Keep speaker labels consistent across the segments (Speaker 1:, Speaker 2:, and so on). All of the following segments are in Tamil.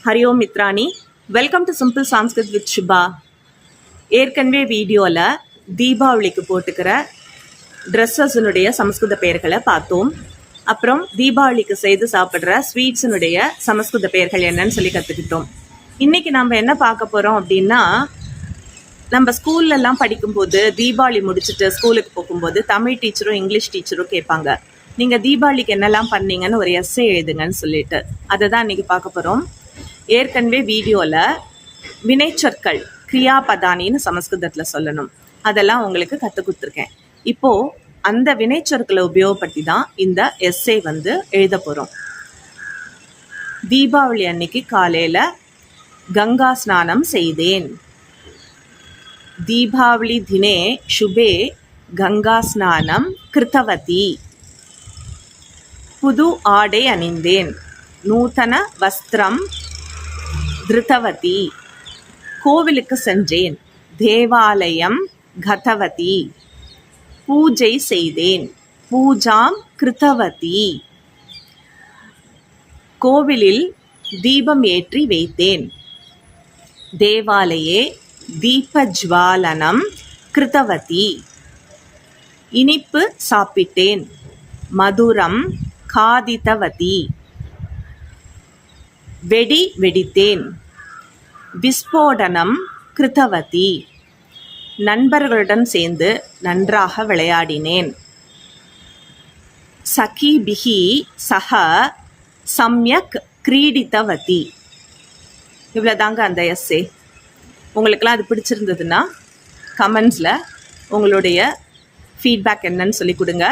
Speaker 1: ஹரி ஓம் மித்ராணி, welcome to simple Sanskrit with Subha. ஏற்கனவே வீடியோவில் தீபாவளிக்கு போட்டுக்கிற ட்ரெஸ்ஸஸினுடைய சமஸ்கிருத பெயர்களை பார்த்தோம். அப்புறம் தீபாவளிக்கு செய்து சாப்பிட்ற ஸ்வீட்ஸினுடைய சமஸ்கிருத பெயர்கள் என்னன்னு சொல்லி கற்றுக்கிட்டோம். இன்றைக்கி நம்ம என்ன பார்க்க போகிறோம் அப்படின்னா, நம்ம ஸ்கூல்லலாம் படிக்கும்போது தீபாவளி முடிச்சுட்டு ஸ்கூலுக்கு போகும்போது தமிழ் டீச்சரும் இங்கிலீஷ் டீச்சரும் கேட்பாங்க, நீங்கள் தீபாவளிக்கு என்னெல்லாம் பண்ணீங்கன்னு ஒரு எஸ்ஸே எழுதுங்கன்னு சொல்லிட்டு. அதை தான் இன்றைக்கி பார்க்க போகிறோம். ஏற்கனவே வீடியோவில் வினைச்சொற்கள் கிரியாபதானின்னு சமஸ்கிருதத்தில் சொல்லணும், அதெல்லாம் உங்களுக்கு கற்றுக் கொடுத்துருக்கேன். இப்போது அந்த வினைச்சொற்களை உபயோகப்படுத்தி தான் இந்த எஸ்ஸே எழுத போகிறோம். தீபாவளி அன்னைக்கு காலையில் கங்கா ஸ்நானம் செய்தேன். தீபாவளி தினே சுபே கங்கா ஸ்நானம் கிருத்தவதி. புது ஆடை அணிந்தேன். நூதன வஸ்திரம் திருத்தவதி. கோவிலுக்கு சென்றேன். தேவாலயம் கதவதி. பூஜை செய்தேன். பூஜாம் கிருத்தவதி. கோவிலில் தீபம் ஏற்றி வைத்தேன். தேவாலயே தீபஜ்வாலனம் கிருத்தவதி. இனிப்பு சாப்பிட்டேன். மதுரம் காதித்தவதி. வெடி வெடித்தேன். விஸ்போடனம் கிருத்தவதி. நண்பர்களுடன் சேர்ந்து நன்றாக விளையாடினேன். சகிபிஹி சஹ சம்யக் கிரீடித்தவதி. இவ்வளோதாங்க அந்த எஸ்ஸே. உங்களுக்கெல்லாம் அது பிடிச்சிருந்ததுன்னா கமெண்ட்ஸில் உங்களுடைய ஃபீட்பேக் என்னன்னு சொல்லி கொடுங்க.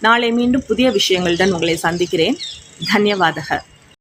Speaker 1: நாளை மீண்டும் புதிய விஷயங்களுடன் உங்களை சந்திக்கிறேன். தன்யவாதக.